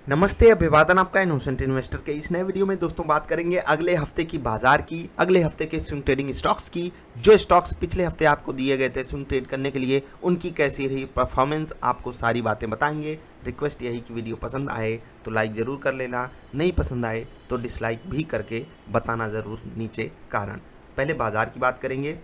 नमस्ते, अभिवादन आपका इनोसेंट इन्वेस्टर के इस नए वीडियो में दोस्तों बात करेंगे अगले हफ्ते की बाजार की, अगले हफ्ते के स्विंग ट्रेडिंग स्टॉक्स की। जो स्टॉक्स पिछले हफ्ते आपको दिए गए थे स्विंग ट्रेड करने के लिए, उनकी कैसी रही परफॉर्मेंस, आपको सारी बातें बताएंगे। रिक्वेस्ट यही कि वीडियो पसंद आए तो लाइक ज़रूर कर लेना, नहीं पसंद आए तो डिसलाइक भी करके बताना ज़रूर नीचे कारण। पहले बाजार की बात करेंगे।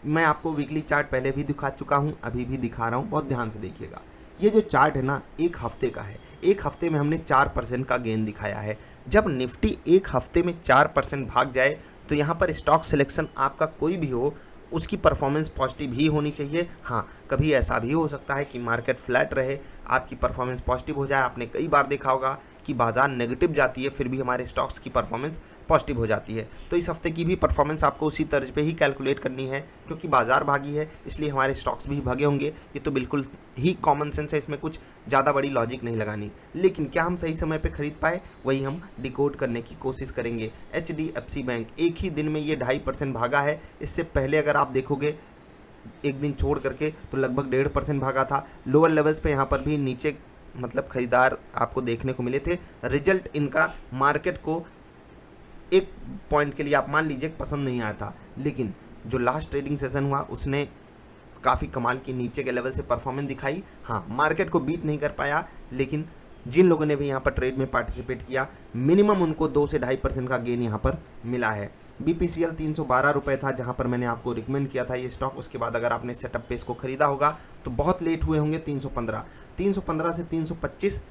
मैं आपको वीकली चार्ट पहले भी दिखा चुका हूँ, अभी भी दिखा रहा हूँ, बहुत ध्यान से देखिएगा। ये जो चार्ट है ना, एक हफ्ते का है। एक हफ्ते में हमने 4% का गेन दिखाया है। जब निफ्टी एक हफ्ते में 4% भाग जाए तो यहाँ पर स्टॉक सिलेक्शन आपका कोई भी हो, उसकी परफॉर्मेंस पॉजिटिव ही होनी चाहिए। हाँ, कभी ऐसा भी हो सकता है कि मार्केट फ्लैट रहे, आपकी परफॉर्मेंस पॉजिटिव हो जाए। आपने कई बार देखा होगा कि बाजार नेगेटिव जाती है, फिर भी हमारे स्टॉक्स की परफॉर्मेंस पॉजिटिव हो जाती है। तो इस हफ्ते की भी परफॉर्मेंस आपको उसी तर्ज पे ही कैलकुलेट करनी है, क्योंकि बाजार भागी है इसलिए हमारे स्टॉक्स भी भागे होंगे। ये तो बिल्कुल ही कॉमन सेंस है, इसमें कुछ ज़्यादा बड़ी लॉजिक नहीं लगानी। लेकिन क्या हम सही समय पे खरीद पाए, वही हम डिकोड करने की कोशिश करेंगे। HDFC बैंक एक ही दिन में ये 2.5% भागा है। इससे पहले अगर आप देखोगे एक दिन छोड़ करके तो लगभग 1.5% भागा था। लोअर लेवल्स पे यहाँ पर भी नीचे मतलब खरीदार आपको देखने को मिले थे। रिजल्ट इनका मार्केट को एक पॉइंट के लिए आप मान लीजिए पसंद नहीं आया था, लेकिन जो लास्ट ट्रेडिंग सेशन हुआ उसने काफ़ी कमाल की नीचे के लेवल से परफॉर्मेंस दिखाई। हाँ, मार्केट को बीट नहीं कर पाया, लेकिन जिन लोगों ने भी यहाँ पर ट्रेड में पार्टिसिपेट किया, मिनिमम उनको 2 से 2.5% का गेन यहाँ पर मिला है। BPCL 312 रुपये था, जहाँ पर मैंने आपको रिकमेंड किया था ये स्टॉक। उसके बाद अगर आपने सेटअप पे इसको खरीदा होगा तो बहुत लेट हुए होंगे। 315 से 325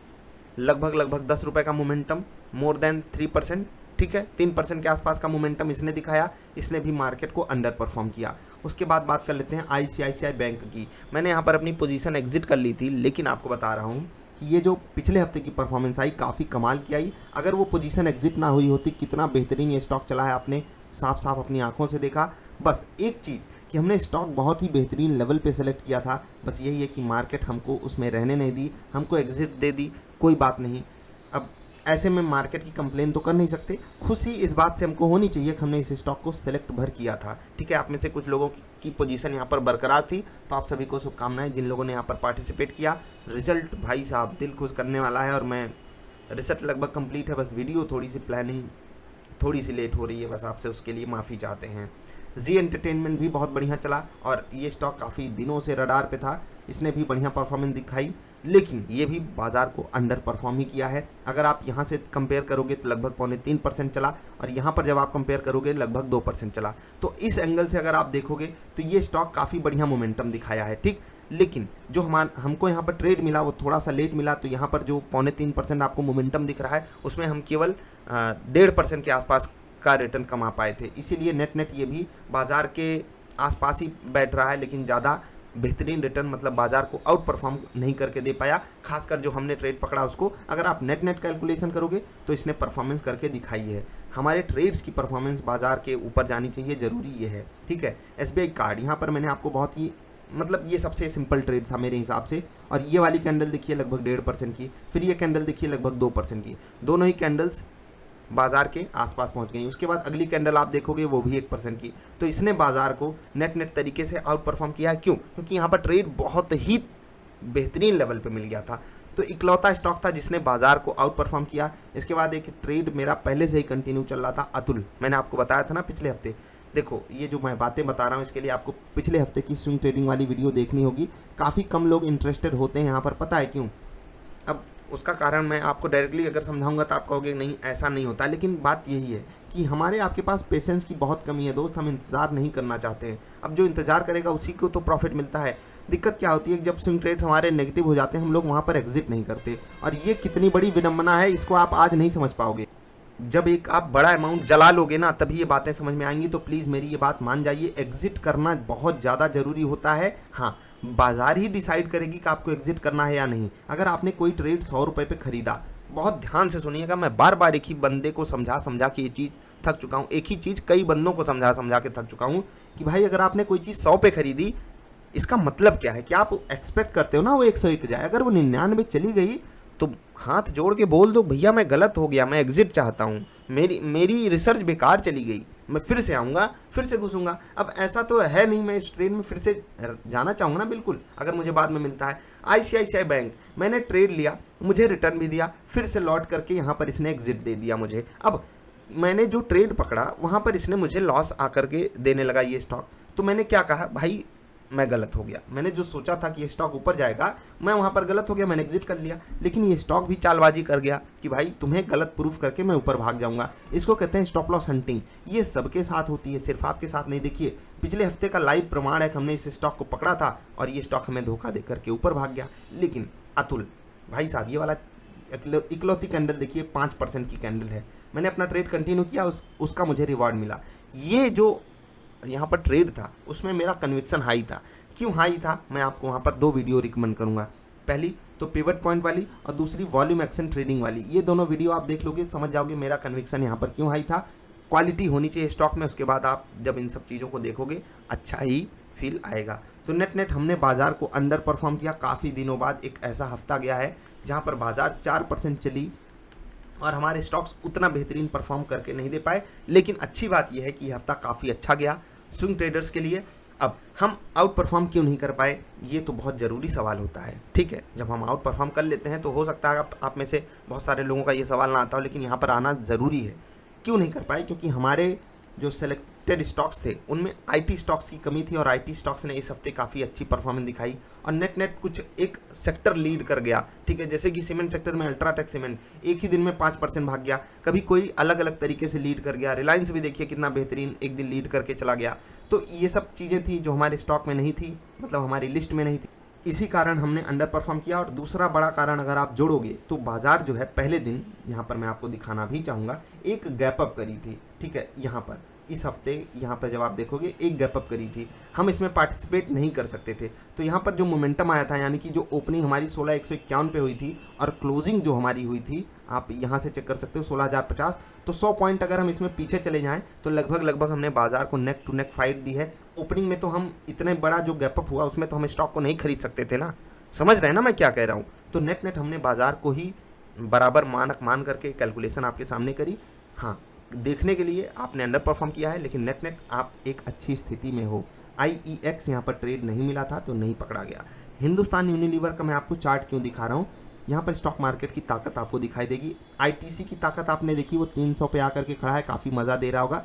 लगभग 10 रुपये का मोमेंटम, मोर देन 3%। ठीक है, 3% के आसपास का मोमेंटम इसने दिखाया। इसने भी मार्केट को अंडर परफॉर्म किया। उसके बाद बात कर लेते हैं ICICI बैंक की। मैंने यहाँ पर अपनी पोजीशन एग्जिट कर ली थी, लेकिन आपको बता रहा हूँ कि ये जो पिछले हफ्ते की परफॉर्मेंस आई काफ़ी कमाल की आई। अगर वो पोजीशन एग्जिट ना हुई होती, कितना बेहतरीन ये स्टॉक चला है, आपने साफ साफ अपनी आंखों से देखा। बस एक चीज़ कि हमने स्टॉक बहुत ही बेहतरीन लेवल पे सेलेक्ट किया था, बस यही है कि मार्केट हमको उसमें रहने नहीं दी, हमको एग्जिट दे दी। कोई बात नहीं, अब ऐसे में मार्केट की कंप्लेन तो कर नहीं सकते। खुशी इस बात से हमको होनी चाहिए कि हमने इस स्टॉक को सेलेक्ट भर किया था। ठीक है, आप में से कुछ लोगों की पोजीशन यहाँ पर बरकरार थी, तो आप सभी को शुभकामनाएं जिन लोगों ने यहाँ पर पार्टिसिपेट किया। रिजल्ट भाई साहब दिल खुश करने वाला है, और मैं रिसर्च लगभग कंप्लीट है, बस वीडियो थोड़ी सी प्लानिंग थोड़ी सी लेट हो रही है, बस आपसे उसके लिए माफ़ी चाहते हैं। जी एंटरटेनमेंट भी बहुत बढ़िया चला, और ये स्टॉक काफ़ी दिनों से रडार पे था, इसने भी बढ़िया परफॉर्मेंस दिखाई, लेकिन ये भी बाजार को अंडर परफॉर्म ही किया है। अगर आप यहाँ से कंपेयर करोगे तो लगभग 2.25% चला, और यहाँ पर जब आप कंपेयर करोगे लगभग 2% चला। तो इस एंगल से अगर आप देखोगे तो ये स्टॉक काफ़ी बढ़िया मोमेंटम दिखाया है। ठीक, लेकिन जो हमको यहाँ पर ट्रेड मिला वो थोड़ा सा लेट मिला। तो यहाँ पर जो 2.25% आपको मोमेंटम दिख रहा है, उसमें हम केवल 1.5% के आसपास का रिटर्न कमा पाए थे। इसीलिए नेट ये भी बाजार के आसपास ही बैठ रहा है, लेकिन ज़्यादा बेहतरीन रिटर्न मतलब बाजार को आउट परफॉर्म नहीं करके दे पाया। खासकर जो हमने ट्रेड पकड़ा उसको अगर आप नेट कैलकुलेशन करोगे तो इसने परफॉर्मेंस करके दिखाई है। हमारे ट्रेड्स की परफॉर्मेंस बाजार के ऊपर जानी चाहिए, ज़रूरी ये है। ठीक है, SBI कार्ड यहाँ पर मैंने आपको बहुत ही मतलब ये सबसे सिंपल ट्रेड था मेरे हिसाब से। और ये वाली कैंडल देखिए लगभग 1.5% की, फिर ये कैंडल देखिए लगभग 2% की, दोनों ही कैंडल्स बाजार के आसपास पहुंच गई। उसके बाद अगली कैंडल आप देखोगे वो भी 1% की। तो इसने बाजार को नेट तरीके से आउट परफॉर्म किया है। क्यों? क्योंकि यहाँ पर ट्रेड बहुत ही बेहतरीन लेवल पे मिल गया था। तो इकलौता स्टॉक था जिसने बाजार को आउट परफॉर्म किया। इसके बाद एक ट्रेड मेरा पहले से ही कंटिन्यू चल रहा था, अतुल। मैंने आपको बताया था ना पिछले हफ्ते। देखो, ये जो मैं बातें बता रहा हूँ इसके लिए आपको पिछले हफ्ते की स्विंग ट्रेडिंग वाली वीडियो देखनी होगी। काफ़ी कम लोग इंटरेस्टेड होते हैं यहाँ पर, पता है क्यों? अब उसका कारण मैं आपको डायरेक्टली अगर समझाऊंगा तो आप कहोगे नहीं ऐसा नहीं होता, लेकिन बात यही है कि हमारे आपके पास पेशेंस की बहुत कमी है दोस्त। हम इंतज़ार नहीं करना चाहते हैं। अब जो इंतज़ार करेगा उसी को तो प्रॉफिट मिलता है। दिक्कत क्या होती है कि जब स्विंग ट्रेड्स हमारे नेगेटिव हो जाते हैं, हम लोग वहाँ पर एग्जिट नहीं करते, और ये कितनी बड़ी विडंबना है, इसको आप आज नहीं समझ पाओगे। जब एक आप बड़ा अमाउंट जला लोगे ना, तभी ये बातें समझ में आएंगी। तो प्लीज़ मेरी ये बात मान जाइए, एग्जिट करना बहुत ज़्यादा ज़रूरी होता है। हाँ, बाजार ही डिसाइड करेगी कि आपको एग्जिट करना है या नहीं। अगर आपने कोई ट्रेड 100 रुपये पे खरीदा, बहुत ध्यान से सुनिएगा, मैं बार बार एक ही बंदे को समझा के ये चीज़ थक चुका हूँ। एक ही चीज़ कई बंदों को समझा के थक चुका हूँ कि भाई अगर आपने कोई चीज़ 100 पे खरीदी, इसका मतलब क्या है कि आप एक्सपेक्ट करते हो ना वो 101 जाए। अगर वो 99 चली गई तो हाथ जोड़ के बोल दो भैया मैं गलत हो गया, मैं एग्जिट चाहता हूँ, मेरी रिसर्च बेकार चली गई, मैं फिर से आऊँगा, फिर से घुसूँगा। अब ऐसा तो है नहीं, मैं इस ट्रेड में फिर से जाना चाहूँगा ना, बिल्कुल, अगर मुझे बाद में मिलता है। ICICI बैंक मैंने ट्रेड लिया, मुझे रिटर्न भी दिया, फिर से लौट करके यहाँ पर इसने एग्जिट दे दिया मुझे। अब मैंने जो ट्रेड पकड़ा वहाँ पर इसने मुझे लॉस आकर के देने लगा ये स्टॉक। तो मैंने क्या कहा, भाई मैं गलत हो गया, मैंने जो सोचा था कि ये स्टॉक ऊपर जाएगा मैं वहाँ पर गलत हो गया, मैंने एग्जिट कर लिया। लेकिन ये स्टॉक भी चालबाजी कर गया कि भाई तुम्हें गलत प्रूफ करके मैं ऊपर भाग जाऊँगा। इसको कहते हैं स्टॉप लॉस हंटिंग। ये सबके साथ होती है, सिर्फ आपके साथ नहीं। देखिए पिछले हफ्ते का लाइव प्रमाण है कि हमने इस स्टॉक को पकड़ा था और ये स्टॉक हमें धोखा दे करके ऊपर भाग गया। लेकिन अतुल भाई साहब, ये वाला इकलौती कैंडल देखिए 5% की कैंडल है, मैंने अपना ट्रेड कंटिन्यू किया, उसका मुझे रिवॉर्ड मिला। ये जो यहाँ पर ट्रेड था उसमें मेरा कन्विक्शन हाई था। क्यों हाई था, मैं आपको वहाँ पर 2 वीडियो रिकमेंड करूँगा। पहली तो पिवट पॉइंट वाली और दूसरी वॉल्यूम एक्शन ट्रेडिंग वाली। ये दोनों वीडियो आप देख लोगे, समझ जाओगे मेरा कन्विक्शन यहाँ पर क्यों हाई था। क्वालिटी होनी चाहिए स्टॉक में, उसके बाद आप जब इन सब चीज़ों को देखोगे अच्छा ही फील आएगा। तो नेट हमने बाज़ार को अंडर परफॉर्म किया। काफ़ी दिनों बाद एक ऐसा हफ्ता गया है जहाँ पर बाज़ार 4% चली और हमारे स्टॉक्स उतना बेहतरीन परफॉर्म करके नहीं दे पाए। लेकिन अच्छी बात यह है कि यह हफ्ता काफ़ी अच्छा गया स्विंग ट्रेडर्स के लिए। अब हम आउट परफॉर्म क्यों नहीं कर पाए, ये तो बहुत ज़रूरी सवाल होता है। ठीक है, जब हम आउट परफॉर्म कर लेते हैं तो हो सकता है आप में से बहुत सारे लोगों का ये सवाल ना आता हो, लेकिन यहाँ पर आना ज़रूरी है। क्यों नहीं कर पाए, क्योंकि हमारे जो सेलेक्टेड स्टॉक्स थे उनमें IT स्टॉक्स की कमी थी और IT स्टॉक्स ने इस हफ्ते काफ़ी अच्छी परफॉर्मेंस दिखाई और नेट कुछ एक सेक्टर लीड कर गया। ठीक है, जैसे कि सीमेंट सेक्टर में अल्ट्राटेक सीमेंट एक ही दिन में 5% भाग गया, कभी कोई अलग अलग तरीके से लीड कर गया। रिलायंस भी देखिए कितना बेहतरीन एक दिन लीड करके चला गया। तो ये सब चीज़ें थी जो हमारे स्टॉक में नहीं थी, मतलब हमारी लिस्ट में नहीं थी, इसी कारण हमने अंडर परफॉर्म किया। और दूसरा बड़ा कारण अगर आप जोड़ोगे तो बाजार जो है पहले दिन, यहाँ पर मैं आपको दिखाना भी चाहूँगा, एक गैप अप करी थी। ठीक है, यहाँ पर इस हफ्ते यहाँ पर जब आप देखोगे एक गैप अप करी थी, हम इसमें पार्टिसिपेट नहीं कर सकते थे। तो यहाँ पर जो मोमेंटम आया था, यानी कि जो ओपनिंग हमारी 16,151 पे हुई थी और क्लोजिंग जो हमारी हुई थी, आप यहाँ से चेक कर सकते हो 16,050। तो 100 पॉइंट अगर हम इसमें पीछे चले जाएं तो लगभग हमने बाजार को नेक टू नेक फाइट दी है। ओपनिंग में तो हम इतने बड़ा जो गैप अप हुआ उसमें तो हम स्टॉक को नहीं खरीद सकते थे ना, समझ रहे हैं ना मैं क्या कह रहा हूँ। तो नेट हमने बाजार को ही बराबर मानक मान करके कैलकुलेशन आपके सामने करी। हाँ, देखने के लिए आपने अंडर परफॉर्म किया है, लेकिन नेट आप एक अच्छी स्थिति में हो। IEX यहाँ पर ट्रेड नहीं मिला था तो नहीं पकड़ा गया। हिंदुस्तान यूनिलीवर का मैं आपको चार्ट क्यों दिखा रहा हूँ, यहाँ पर स्टॉक मार्केट की ताकत आपको दिखाई देगी। ITC की ताकत आपने देखी, वो 300 पे आकर के खड़ा है, काफ़ी मज़ा दे रहा होगा।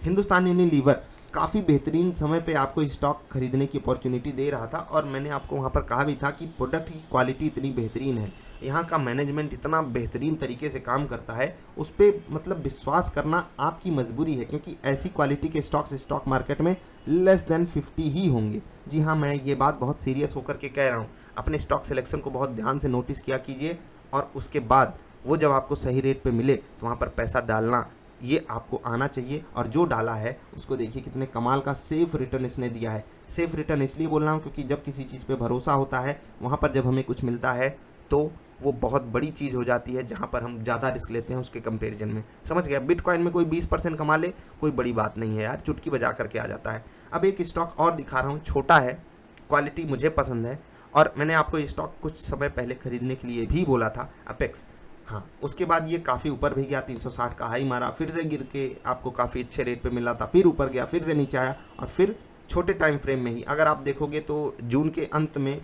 हिंदुस्तान यूनिलीवर काफ़ी बेहतरीन समय पे आपको स्टॉक खरीदने की अपॉर्चुनिटी दे रहा था और मैंने आपको वहाँ पर कहा भी था कि प्रोडक्ट की क्वालिटी इतनी बेहतरीन है, यहाँ का मैनेजमेंट इतना बेहतरीन तरीके से काम करता है, उस पर मतलब विश्वास करना आपकी मजबूरी है, क्योंकि ऐसी क्वालिटी के स्टॉक्स स्टॉक मार्केट में लेस देन 50 ही होंगे। जी हाँ, मैं ये बात बहुत सीरियस होकर के कह रहा हूँ। अपने स्टॉक सिलेक्शन को बहुत ध्यान से नोटिस किया कीजिए और उसके बाद वो जब आपको सही रेट पे मिले तो वहाँ पर पैसा डालना ये आपको आना चाहिए। और जो डाला है उसको देखिए कितने कमाल का सेफ रिटर्न इसने दिया है। सेफ रिटर्न इसलिए बोल रहा हूँ क्योंकि जब किसी चीज़ पे भरोसा होता है वहाँ पर जब हमें कुछ मिलता है तो वो बहुत बड़ी चीज़ हो जाती है, जहाँ पर हम ज़्यादा रिस्क लेते हैं उसके कंपैरिजन में। समझ गया, बिटकॉइन में कोई 20% कमा ले कोई बड़ी बात नहीं है यार, चुटकी बजा करके आ जाता है। अब एक स्टॉक और दिखा रहा हूँ, छोटा है, क्वालिटी मुझे पसंद है और मैंने आपको ये स्टॉक कुछ समय पहले खरीदने के लिए भी बोला था, अपेक्स। हाँ, उसके बाद ये काफ़ी ऊपर भी गया, 360 का हाई मारा, फिर से गिर के आपको काफ़ी अच्छे रेट पे मिला था, फिर ऊपर गया, फिर से नीचे आया और फिर छोटे टाइम फ्रेम में ही अगर आप देखोगे तो जून के अंत में,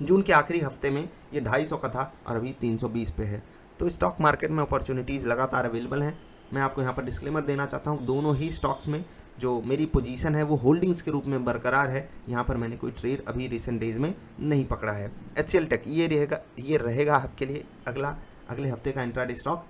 जून के आखिरी हफ्ते में ये 250 का था और अभी 320 पे है। तो स्टॉक मार्केट में अपॉर्चुनिटीज़ लगातार अवेलेबल हैं। मैं आपको यहाँ पर डिस्क्लेमर देना चाहता हूँ, दोनों ही स्टॉक्स में जो मेरी पोजीशन है वो होल्डिंग्स के रूप में बरकरार है। यहाँ पर मैंने कोई ट्रेड अभी रिसेंट डेज में नहीं पकड़ा है। HCL टेक ये रहेगा आपके लिए अगले हफ्ते का इंट्राडे स्टॉक।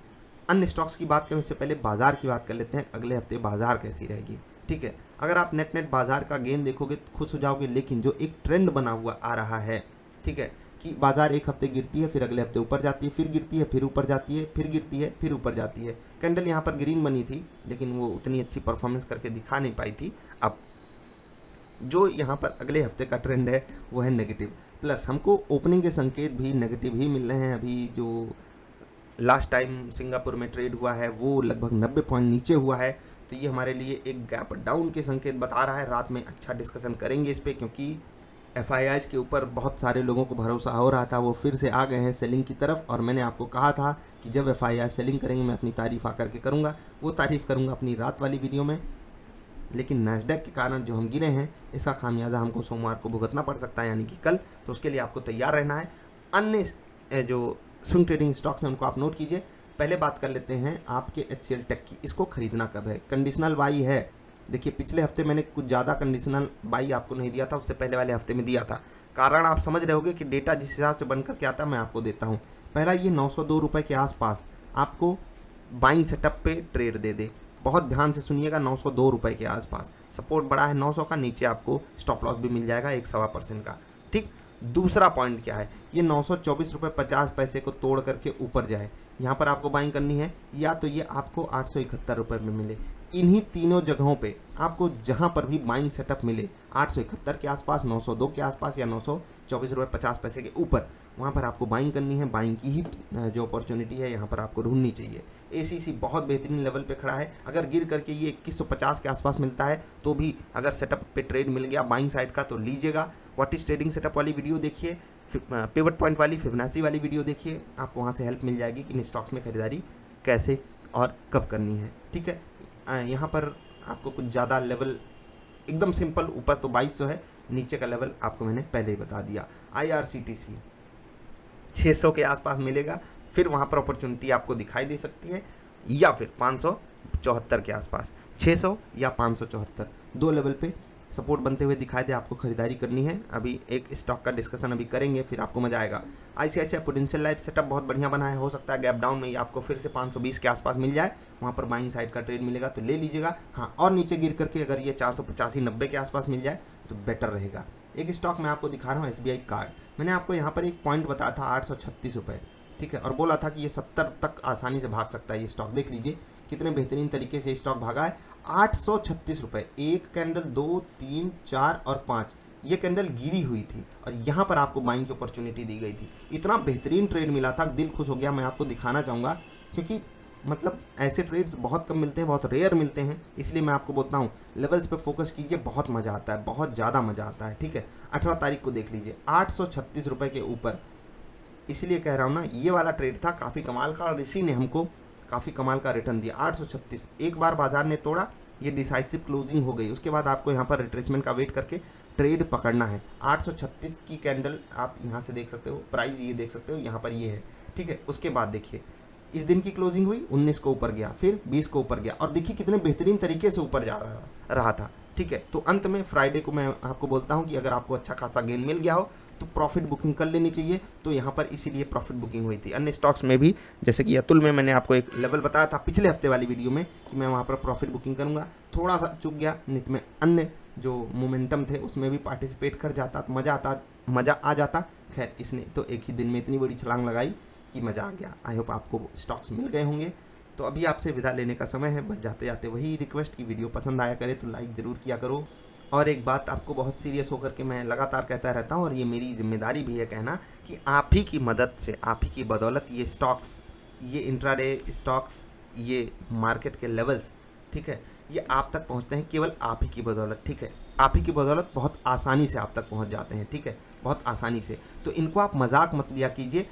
अन्य स्टॉक्स की बात करें उससे पहले बाजार की बात कर लेते हैं, अगले हफ्ते बाजार कैसी रहेगी। ठीक है, अगर आप नेट बाजार का गेन देखोगे तो खुश हो जाओगे, लेकिन जो एक ट्रेंड बना हुआ आ रहा है, ठीक है, कि बाजार एक हफ्ते गिरती है, फिर अगले हफ्ते ऊपर जाती है, फिर गिरती है, फिर ऊपर जाती है, फिर गिरती है, फिर ऊपर जाती है। कैंडल यहाँ पर ग्रीन बनी थी लेकिन वो उतनी अच्छी परफॉर्मेंस करके दिखा नहीं पाई थी। अब जो यहाँ पर अगले हफ्ते का ट्रेंड है वो है नेगेटिव, प्लस हमको ओपनिंग के संकेत भी नेगेटिव ही मिल रहे हैं। अभी जो लास्ट टाइम सिंगापुर में ट्रेड हुआ है वो लगभग 90 पॉइंट नीचे हुआ है, तो ये हमारे लिए एक गैप डाउन के संकेत बता रहा है। रात में अच्छा डिस्कशन करेंगे इस पर, क्योंकि FIIs के ऊपर बहुत सारे लोगों को भरोसा हो रहा था, वो फिर से आ गए हैं सेलिंग की तरफ। और मैंने आपको कहा था कि जब FII सेलिंग करेंगे मैं अपनी तारीफ आकर के करूँगा, वो तारीफ़ करूँगा अपनी रात वाली वीडियो में। लेकिन नैस्डैक के कारण जो हम गिरे हैं, इसका खामियाजा हमको सोमवार को भुगतना पड़ सकता है, यानी कि कल। तो उसके लिए आपको तैयार रहना है। अन्य जो स्विंग ट्रेडिंग स्टॉक्स हैं उनको आप नोट कीजिए। पहले बात कर लेते हैं आपके HCL टेक की। इसको खरीदना कब है? कंडीशनल बाई है। देखिए पिछले हफ्ते मैंने कुछ ज़्यादा कंडीशनल बाई आपको नहीं दिया था, उससे पहले वाले हफ्ते में दिया था। कारण आप समझ रहे होगे कि डेटा जिस हिसाब से बनकर के आता है मैं आपको देता हूँ। पहला, ये 902 रुपये के आसपास आपको बाइंग सेटअप पे ट्रेड दे दे। बहुत ध्यान से सुनिएगा, 902 रुपये के आसपास सपोर्ट बड़ा है 900 का, नीचे आपको स्टॉप लॉस भी मिल जाएगा 1.25% का। ठीक, दूसरा पॉइंट क्या है, ये 924 रुपये 50 पैसे को तोड़ करके ऊपर जाए, यहाँ पर आपको बाइंग करनी है, या तो ये आपको 871 रुपये में मिले। इन्हीं तीनों जगहों पे आपको जहाँ पर भी बाइंग सेटअप मिले, 871 के आसपास, 902 के आसपास, या 924 रुपये 50 पैसे के ऊपर, वहाँ पर आपको बाइंग करनी है। बाइंग की ही जो अपॉर्चुनिटी है यहाँ पर आपको ढूंढनी चाहिए। ACC बहुत बेहतरीन लेवल पे खड़ा है। अगर गिर करके ये 2150 के आसपास मिलता है तो भी अगर सेटअप पे ट्रेड मिल गया बाइंग साइड का तो लीजिएगा। व्हाट इज ट्रेडिंग सेटअप वाली वीडियो देखिए, पिवट पॉइंट वाली, फिबोनाची वाली वीडियो देखिए, आपको वहाँ से हेल्प मिल जाएगी कि इन स्टॉक्स में खरीदारी कैसे और कब करनी है। ठीक है, यहाँ पर आपको कुछ ज़्यादा लेवल एकदम सिंपल, ऊपर तो 2200 है, नीचे का लेवल आपको मैंने पहले ही बता दिया। IRCTC 600 के आसपास मिलेगा, फिर वहाँ पर अपॉर्चुनिटी आपको दिखाई दे सकती है, या फिर 574 के आसपास, 600 या 574, दो लेवल पे सपोर्ट बनते हुए दिखाई दे, आपको खरीदारी करनी है। अभी एक स्टॉक का डिस्कशन अभी करेंगे, फिर आपको मजा आएगा। ICICI प्रूडेंशियल लाइफ सेटअप बहुत बढ़िया बना है, हो सकता है गैप डाउन में ये आपको फिर से 520 के आसपास मिल जाए, वहाँ पर बाइंग साइड का ट्रेड मिलेगा तो ले लीजिएगा। हाँ, और नीचे गिर करके अगर ये 485-90 के आसपास मिल जाए तो बेटर रहेगा। एक स्टॉक मैं आपको दिखा रहा हूँ, SBI कार्ड। मैंने आपको यहाँ पर एक पॉइंट बताया था 836 रुपये, ठीक है, और बोला था कि ये 70 तक आसानी से भाग सकता है। ये स्टॉक देख लीजिए कितने बेहतरीन तरीके से स्टॉक भागा है। 836 रुपये, एक कैंडल, 2, 3, 4 और 5, ये कैंडल गिरी हुई थी और यहाँ पर आपको बाइंग की अपॉर्चुनिटी दी गई थी। इतना बेहतरीन ट्रेड मिला था, दिल खुश हो गया। मैं आपको दिखाना चाहूँगा क्योंकि मतलब ऐसे ट्रेड्स बहुत कम मिलते हैं, बहुत रेयर मिलते हैं, इसलिए मैं आपको बोलता हूँ लेवल्स पे फोकस कीजिए, बहुत मज़ा आता है, बहुत ज़्यादा मज़ा आता है। ठीक है, 18 तारीख को देख लीजिए 836 रुपये के ऊपर, इसलिए कह रहा हूँ ना, ये वाला ट्रेड था काफ़ी कमाल का और इसी ने हमको काफ़ी कमाल का रिटर्न दिया। 836 एक बार बाजार ने तोड़ा, ये डिसाइसिव क्लोजिंग हो गई, उसके बाद आपको यहाँ पर रिट्रेसमेंट का वेट करके ट्रेड पकड़ना है। 836 की कैंडल आप यहाँ से देख सकते हो, प्राइस ये देख सकते हो, यहाँ पर ये है। ठीक है, उसके बाद देखिए इस दिन की क्लोजिंग हुई, 19 को ऊपर गया, फिर 20 को ऊपर गया, और देखिए कितने बेहतरीन तरीके से ऊपर जा रहा था। ठीक है, तो अंत में फ्राइडे को मैं आपको बोलता हूँ कि अगर आपको अच्छा खासा गेन मिल गया हो तो प्रॉफिट बुकिंग कर लेनी चाहिए। तो यहाँ पर इसीलिए प्रॉफिट बुकिंग हुई थी। अन्य स्टॉक्स में भी, जैसे कि अतुल में मैंने आपको एक लेवल बताया था पिछले हफ्ते वाली वीडियो में कि मैं वहाँ पर प्रॉफिट बुकिंग करूँगा, थोड़ा सा चूक गया, नित में अन्य जो मोमेंटम थे उसमें भी पार्टिसिपेट कर जाता तो मज़ा आ जाता। खैर, इसने तो एक ही दिन में इतनी बड़ी छलांग लगाई कि मज़ा आ गया। आई होप आपको स्टॉक्स मिल गए होंगे। तो अभी आपसे विदा लेने का समय है। बस जाते जाते वही रिक्वेस्ट की वीडियो पसंद आया करे तो लाइक ज़रूर किया करो। और एक बात आपको बहुत सीरियस होकर के मैं लगातार कहता रहता हूँ, और ये मेरी जिम्मेदारी भी है कहना, कि आप ही की मदद से, आप ही की बदौलत ये स्टॉक्स, ये इंट्राडे स्टॉक्स, ये मार्केट के लेवल्स, ठीक है, ये आप तक पहुँचते हैं केवल आप ही की बदौलत। ठीक है, आप ही की बदौलत बहुत आसानी से आप तक पहुँच जाते हैं। ठीक है, बहुत आसानी से। तो इनको आप मजाक मत लिया कीजिए।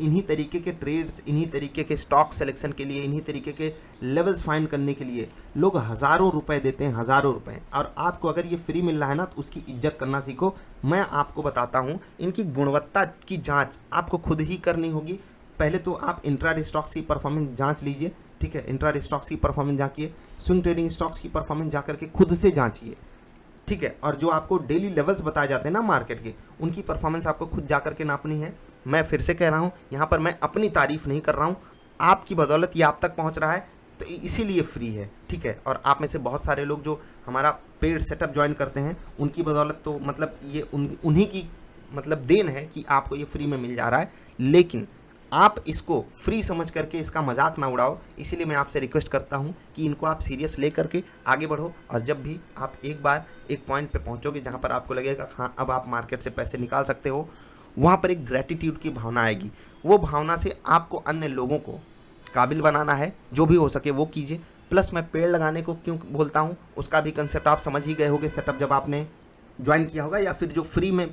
इन्हीं तरीके के ट्रेड्स, इन्हीं तरीके के स्टॉक सिलेक्शन के लिए, इन्हीं तरीके के लेवल्स फाइंड करने के लिए लोग हज़ारों रुपए देते हैं, हज़ारों रुपए। और आपको अगर ये फ्री मिल रहा है ना तो उसकी इज्जत करना सीखो। मैं आपको बताता हूँ, इनकी गुणवत्ता की जाँच आपको खुद ही करनी होगी। पहले तो आप इंट्राडे स्टॉक्स की परफॉर्मेंस जांच लीजिए। ठीक है, इंट्राडे स्टॉक्स की परफॉर्मेंस जांचिए, स्विंग ट्रेडिंग स्टॉक्स की परफॉर्मेंस जा करके खुद से जांचिए। ठीक है, और जो आपको डेली लेवल्स बताए जाते हैं ना मार्केट के, उनकी परफॉर्मेंस आपको खुद जा करके नापनी है। मैं फिर से कह रहा हूँ, यहाँ पर मैं अपनी तारीफ नहीं कर रहा हूँ, आपकी बदौलत ये आप तक पहुँच रहा है तो इसीलिए फ्री है। ठीक है, और आप में से बहुत सारे लोग जो हमारा पेड सेटअप ज्वाइन करते हैं, उनकी बदौलत तो मतलब ये उन्हीं की मतलब देन है कि आपको ये फ्री में मिल जा रहा है। लेकिन आप इसको फ्री समझ करके इसका मजाक ना उड़ाओ। इसीलिए मैं आपसे रिक्वेस्ट करता हूं कि इनको आप सीरियस ले करके आगे बढ़ो। और जब भी आप एक बार एक पॉइंट पे पहुंचोगे जहां पर आपको लगेगा हाँ अब आप मार्केट से पैसे निकाल सकते हो, वहां पर एक ग्रैटिट्यूड की भावना आएगी। वो भावना से आपको अन्य लोगों को काबिल बनाना है, जो भी हो सके वो कीजिए। प्लस मैं पेड़ लगाने को क्यों बोलता हूँ उसका भी कंसेप्ट आप समझ ही गए होंगे। सेटअप जब आपने ज्वाइन किया होगा या फिर जो फ्री में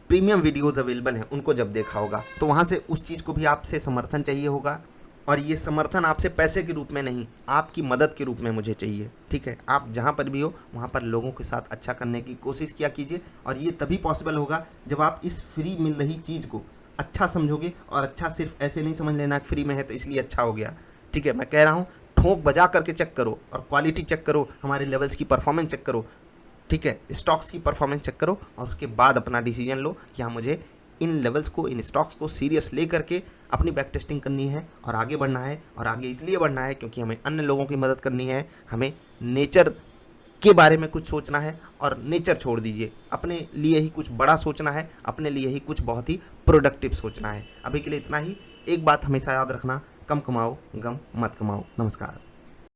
प्रीमियम वीडियोज़ अवेलेबल हैं उनको जब देखा होगा, तो वहाँ से उस चीज़ को भी आपसे समर्थन चाहिए होगा। और ये समर्थन आपसे पैसे के रूप में नहीं, आपकी मदद के रूप में मुझे चाहिए, ठीक है। आप जहाँ पर भी हो वहाँ पर लोगों के साथ अच्छा करने की कोशिश किया कीजिए, और ये तभी पॉसिबल होगा जब आप इस फ्री मिल रही चीज़ को अच्छा समझोगे। और अच्छा सिर्फ ऐसे नहीं समझ लेना कि फ्री में है तो इसलिए अच्छा हो गया, ठीक है। मैं कह रहा हूँ ठोक बजा करके चेक करो, और क्वालिटी चेक करो, हमारे लेवल्स की परफॉर्मेंस चेक करो, ठीक है, स्टॉक्स की परफॉर्मेंस चेक करो, और उसके बाद अपना डिसीजन लो कि हाँ मुझे इन लेवल्स को, इन स्टॉक्स को सीरियस ले करके अपनी बैक टेस्टिंग करनी है और आगे बढ़ना है। और आगे इसलिए बढ़ना है क्योंकि हमें अन्य लोगों की मदद करनी है, हमें नेचर के बारे में कुछ सोचना है। और नेचर छोड़ दीजिए, अपने लिए ही कुछ बड़ा सोचना है, अपने लिए ही कुछ बहुत ही प्रोडक्टिव सोचना है। अभी के लिए इतना ही। एक बात हमेशा याद रखना, कम कमाओ, गम मत कमाओ। नमस्कार।